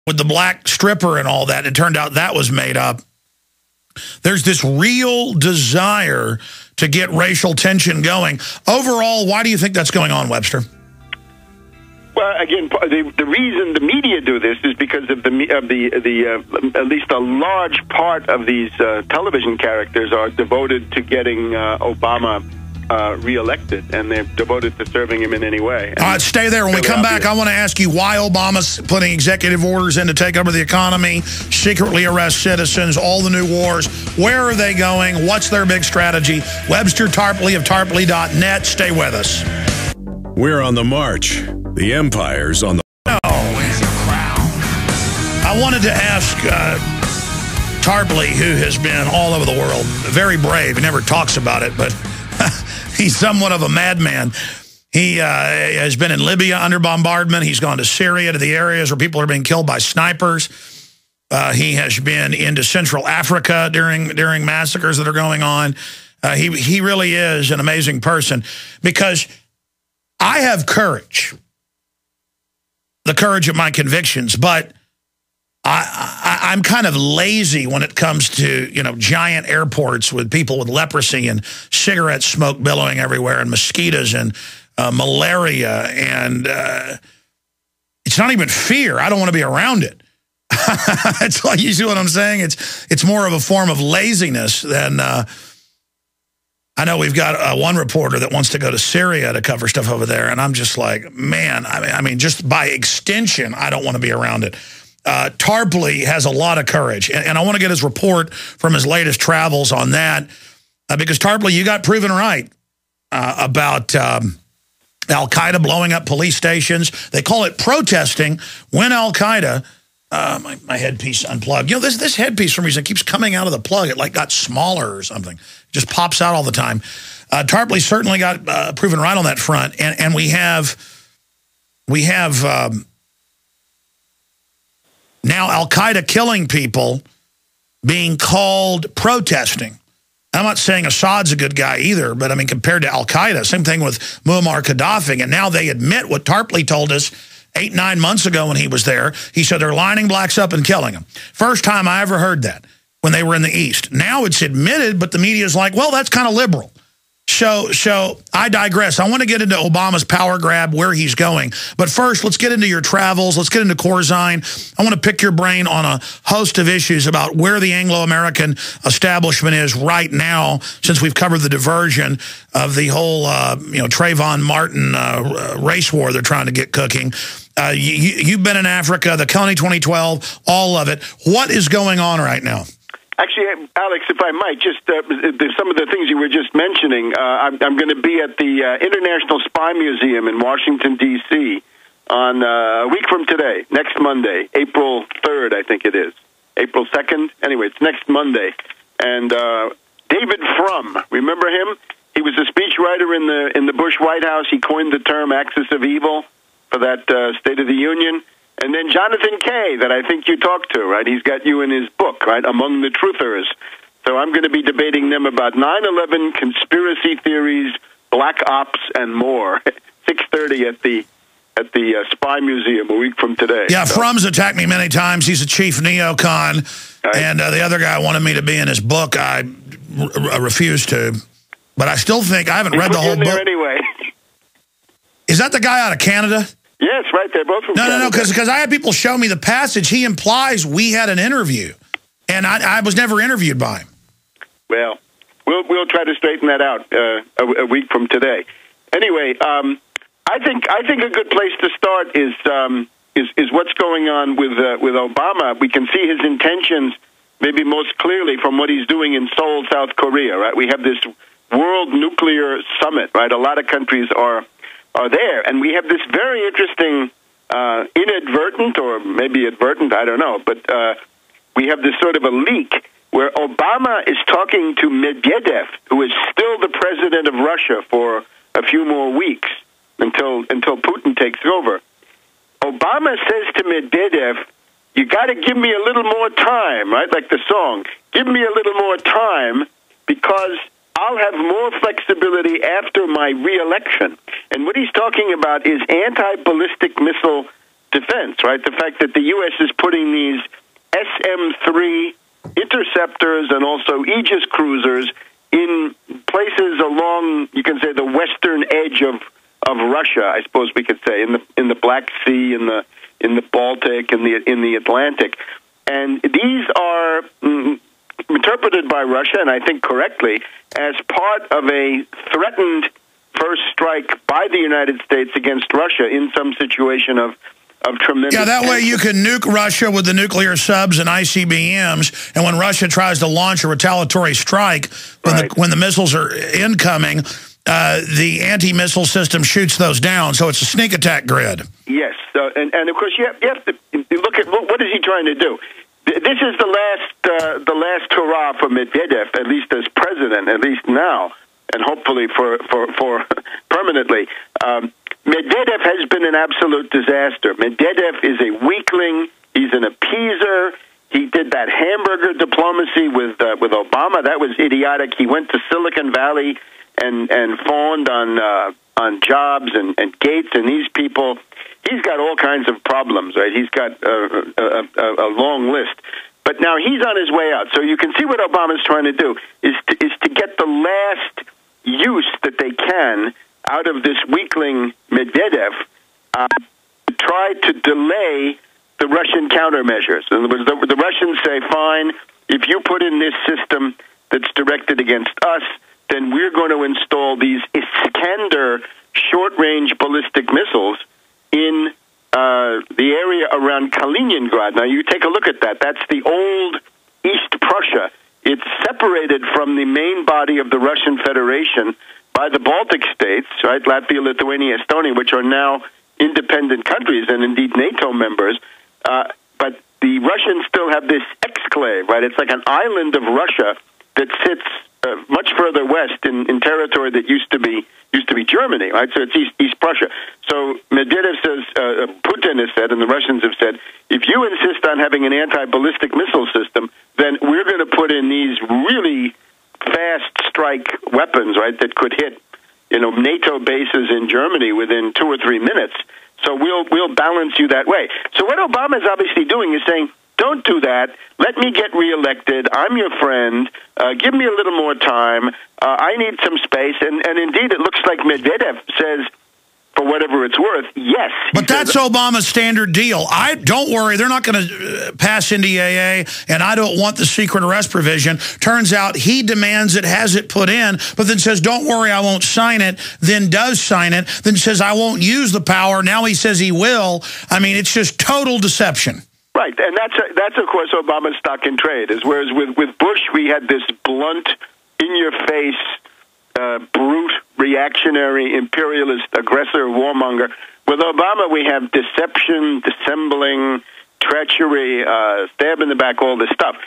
with the black stripper and all that. It turned out that was made up. There's this real desire to get racial tension going. Overall, why do you think that's going on, Webster? Well, again, the reason the media do this is because of at least a large part of these television characters are devoted to getting Obama reelected, and they're devoted to serving him in any way. All right, stay there. When we come back, I want to ask you why Obama's putting executive orders in to take over the economy, secretly arrest citizens, all the new wars. Where are they going? What's their big strategy? Webster Tarpley of Tarpley.net. Stay with us. We're on the march. The empire's on the... I wanted to ask Tarpley, who has been all over the world, very brave. He never talks about it, but he's somewhat of a madman. He has been in Libya under bombardment. He's gone to Syria, to the areas where people are being killed by snipers. He has been into Central Africa during massacres that are going on. He really is an amazing person, because I have courage, the courage of my convictions, but I'm kind of lazy when it comes to, giant airports with people with leprosy and cigarette smoke billowing everywhere and mosquitoes and malaria. And it's not even fear. I don't want to be around it. It's like, you see what I'm saying? It's more of a form of laziness than... I know we've got one reporter that wants to go to Syria to cover stuff over there, and I'm just like, man, I mean, just by extension, I don't want to be around it. Tarpley has a lot of courage, and I want to get his report from his latest travels on that, because Tarpley, you got proven right about Al-Qaeda blowing up police stations. They call it protesting when Al-Qaeda... my headpiece unplugged. This headpiece for some reason keeps coming out of the plug. It like got smaller or something. It just pops out all the time. Tarpley certainly got proven right on that front, and we have now Al-Qaeda killing people being called protesting. I'm not saying Assad's a good guy either, but I mean, compared to Al-Qaeda, same thing with Muammar Gaddafi, and now they admit what Tarpley told us 8-9 months ago when he was there. He said they're lining blacks up and killing them. First time I ever heard that, when they were in the East. Now it's admitted, but the media's like, well, that's kind of liberal. So I digress. I want to get into Obama's power grab, where he's going. But first, let's get into your travels. Let's get into Corzine. I want to pick your brain on a host of issues about where the Anglo-American establishment is right now, since we've covered the diversion of the whole, Trayvon Martin race war they're trying to get cooking. You've been in Africa, the Coney 2012, all of it. What is going on right now? Actually, Alex, if I might, just some of the things you were just mentioning, I'm going to be at the International Spy Museum in Washington, D.C. on a week from today, next Monday, April 3rd, I think it is. April 2nd? Anyway, it's next Monday. And David Frum, remember him? He was a speechwriter in the Bush White House. He coined the term axis of evil for that State of the Union. And then Jonathan Kay, that I think you talked to, right? He's got you in his book, right, Among the Truthers. So I'm going to be debating them about 9/11, conspiracy theories, black ops, and more. 6:30 at the Spy Museum a week from today. Yeah, so. Frum's attacked me many times. He's a chief neocon, right. And the other guy wanted me to be in his book. I refused to, but I still think I haven't read the whole book. Anyway. Is that the guy out of Canada? Yes, right. They're both from Canada. No, because I had people show me the passage. He implies we had an interview, and I was never interviewed by him. Well, we'll try to straighten that out a week from today. Anyway, I think a good place to start is what's going on with Obama. We can see his intentions maybe most clearly from what he's doing in Seoul, South Korea. Right, we have this World Nuclear Summit. Right, a lot of countries are there, and we have this very interesting, inadvertent or maybe advertent, I don't know, but we have this sort of a leak where Obama is talking to Medvedev, who is still the president of Russia for a few more weeks until Putin takes over. Obama says to Medvedev, you got to give me a little more time, right? Like the song, give me a little more time because I'll have more flexibility after my re-election. And what he's talking about is anti-ballistic missile defense, right? The fact that the U.S. is putting these SM-3 interceptors and also Aegis cruisers in places along, you can say, the western edge of Russia, I suppose we could say, in the Black Sea, in the Baltic, in the Atlantic. And these are interpreted by Russia, and I think correctly, as part of a threatened first strike by the United States against Russia in some situation of tremendous... Yeah, that way you can nuke Russia with the nuclear subs and ICBMs, and when Russia tries to launch a retaliatory strike, when the missiles are incoming, the anti-missile system shoots those down, so it's a sneak attack grid. Yes, and of course you have to look at what is he trying to do. This is the last hurrah for Medvedev, at least as president, at least now, and hopefully for permanently. Medvedev has been an absolute disaster. Medvedev is a weakling. He's an appeaser. He did that hamburger diplomacy with Obama. That was idiotic. He went to Silicon Valley and fawned on Jobs and Gates and these people. He's got all kinds of problems, right? He's got a long list. But now he's on his way out. So you can see what Obama's trying to do is to get the last use that they can out of this weakling Medvedev to try to delay the Russian countermeasures. In other words, the Russians say, fine, if you put in this system that's directed against us, then we're going to install these Iskander short-range ballistic missiles in the area around Kaliningrad. Now, you take a look at that. That's the old East Prussia. It's separated from the main body of the Russian Federation by the Baltic states, right, Latvia, Lithuania, Estonia, which are now independent countries and indeed NATO members. But the Russians still have this exclave, right? It's like an island of Russia that sits much further west in territory that used to be Germany, right? So it's East Prussia. So Medvedev says, Putin has said, and the Russians have said, if you insist on having an anti-ballistic missile system, then we're going to put in these really fast strike weapons, right, that could hit, NATO bases in Germany within 2 or 3 minutes. So we'll balance you that way. So what Obama is obviously doing is saying, don't do that. Let me get reelected. I'm your friend. Give me a little more time. I need some space. And indeed, it looks like Medvedev says, for whatever it's worth, yes. But that's Obama's standard deal. Don't worry, they're not going to pass NDAA, and I don't want the secret arrest provision. Turns out he demands it, has it put in, but then says, don't worry, I won't sign it, then does sign it, then says, I won't use the power. Now he says he will. I mean, it's just total deception. Right, and that's of course Obama's stock in trade. Whereas with Bush we had this blunt, in-your-face, brute, reactionary, imperialist, aggressor, warmonger. With Obama we have deception, dissembling, treachery, stab in the back, all this stuff.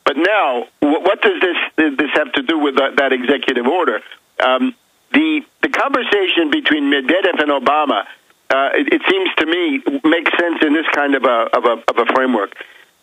But now, what does this have to do with that executive order? The conversation between Medvedev and Obama, it seems to me, makes sense in this kind of a framework.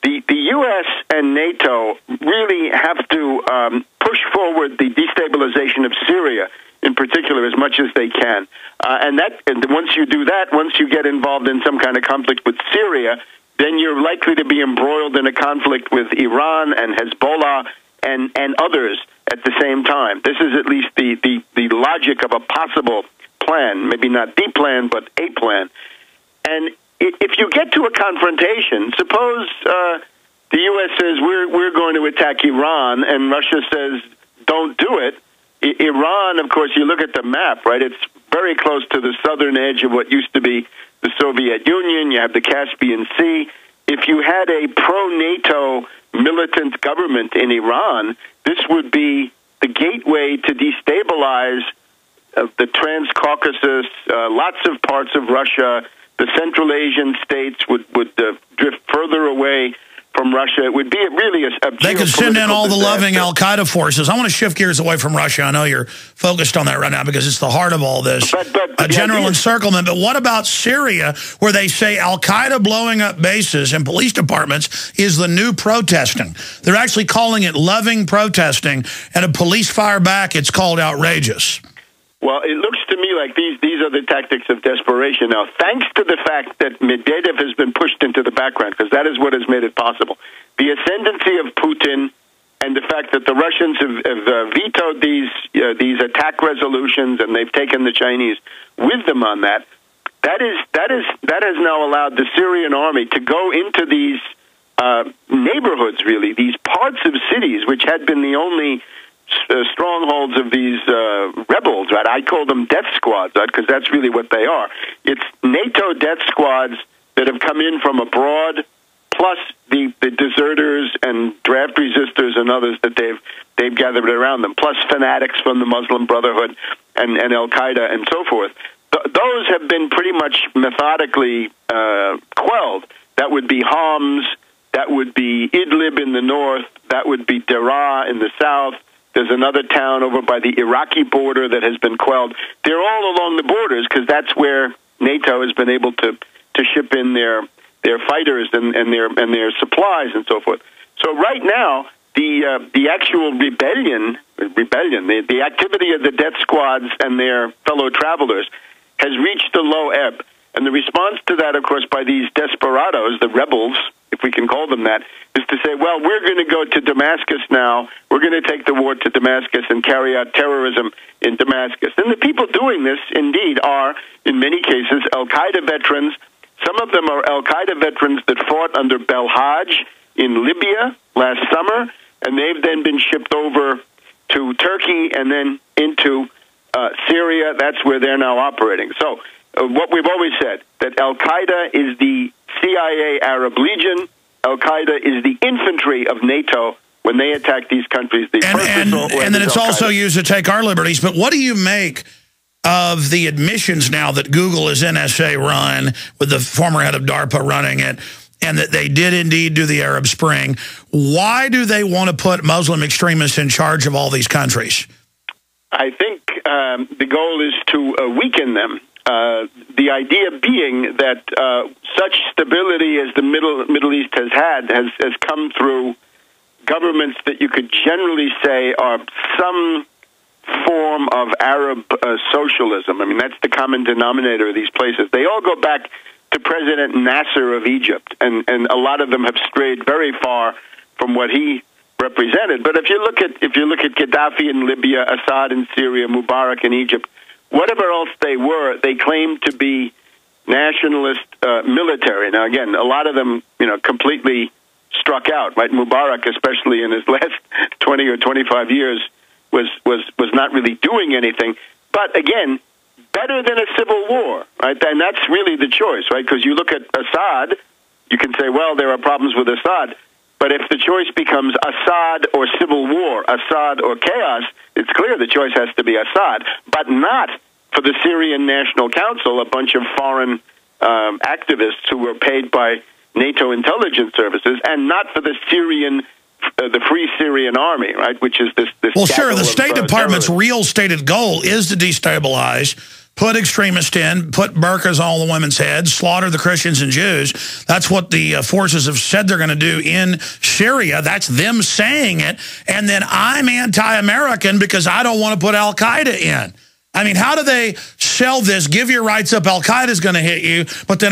The U.S. and NATO really have to push forward the destabilization of Syria, in particular, as much as they can. And once you do that, once you get involved in some kind of conflict with Syria, then you're likely to be embroiled in a conflict with Iran and Hezbollah and others at the same time. This is at least the logic of a possible plan, maybe not the plan, but a plan. And if you get to a confrontation, suppose the U.S. says we're going to attack Iran, and Russia says don't do it. Iran, of course, you look at the map, right? It's very close to the southern edge of what used to be the Soviet Union. You have the Caspian Sea. If you had a pro-NATO militant government in Iran, this would be the gateway to destabilize the Transcaucasus, lots of parts of Russia. The Central Asian states would drift further away from Russia. It would be really a They could send in all the loving al-Qaeda forces. I want to shift gears away from Russia. I know you're focused on that right now because it's the heart of all this. A general encirclement. But what about Syria, where they say al-Qaeda blowing up bases and police departments is the new protesting? They're actually calling it loving protesting, and a police fire back, it's called outrageous. Well, it looks to me like these are the tactics of desperation. Now, thanks to the fact that Medvedev has been pushed into the background, because that is what has made it possible, the ascendancy of Putin and the fact that the Russians have vetoed these attack resolutions, and they've taken the Chinese with them on that, that has now allowed the Syrian army to go into these neighborhoods, really, these parts of cities which had been the only strongholds of these rebels, right? I call them death squads, right? Because that's really what they are. It's NATO death squads that have come in from abroad, plus the deserters and draft resistors and others that they've gathered around them, plus fanatics from the Muslim Brotherhood and Al-Qaeda and so forth. Those have been pretty much methodically quelled. That would be Homs, that would be Idlib in the north, that would be Daraa in the south. There's another town over by the Iraqi border that has been quelled. They're all along the borders because that's where NATO has been able to ship in their fighters and their supplies and so forth. So right now, the actual rebellion, the activity of the death squads and their fellow travelers has reached a low ebb. And the response to that, of course, by these desperados, the rebels, if we can call them that, is to say, well, we're going to go to Damascus now. We're going to take the war to Damascus and carry out terrorism in Damascus. And the people doing this, indeed, are, in many cases, Al-Qaeda veterans. Some of them are Al-Qaeda veterans that fought under Belhaj in Libya last summer, and they've then been shipped over to Turkey and then into Syria. That's where they're now operating. So what we've always said, that Al-Qaeda is the CIA Arab Legion, Al-Qaeda is the infantry of NATO when they attack these countries. And then it's also used to take our liberties. But what do you make of the admissions now that Google is NSA run, with the former head of DARPA running it, and that they did indeed do the Arab Spring? Why do they want to put Muslim extremists in charge of all these countries? I think the goal is to weaken them. The idea being that such stability as the Middle East has had has come through governments that you could generally say are some form of Arab socialism. I mean, that's the common denominator of these places. They all go back to President Nasser of Egypt, and a lot of them have strayed very far from what he represented. But if you look at Gaddafi in Libya, Assad in Syria, Mubarak in Egypt, whatever else they were, they claimed to be nationalist military. Now, again, a lot of them, completely struck out. Right, Mubarak, especially in his last 20 or 25 years, was not really doing anything. But again, better than a civil war, right? And that's really the choice, right? Because you look at Assad, you can say, well, there are problems with Assad. But if the choice becomes Assad or civil war, Assad or chaos, it's clear the choice has to be Assad, but not for the Syrian National Council, a bunch of foreign activists who were paid by NATO intelligence services, and not for the Free Syrian Army, right? Which is this. Well, sure. The State Department's real stated goal is to destabilize, put extremists in, put burqas on all the women's heads, slaughter the Christians and Jews. That's what the forces have said they're going to do in Syria. That's them saying it. And then I'm anti-American because I don't want to put Al-Qaeda in. I mean, how do they sell this? Give your rights up, Al-Qaeda's going to hit you, but then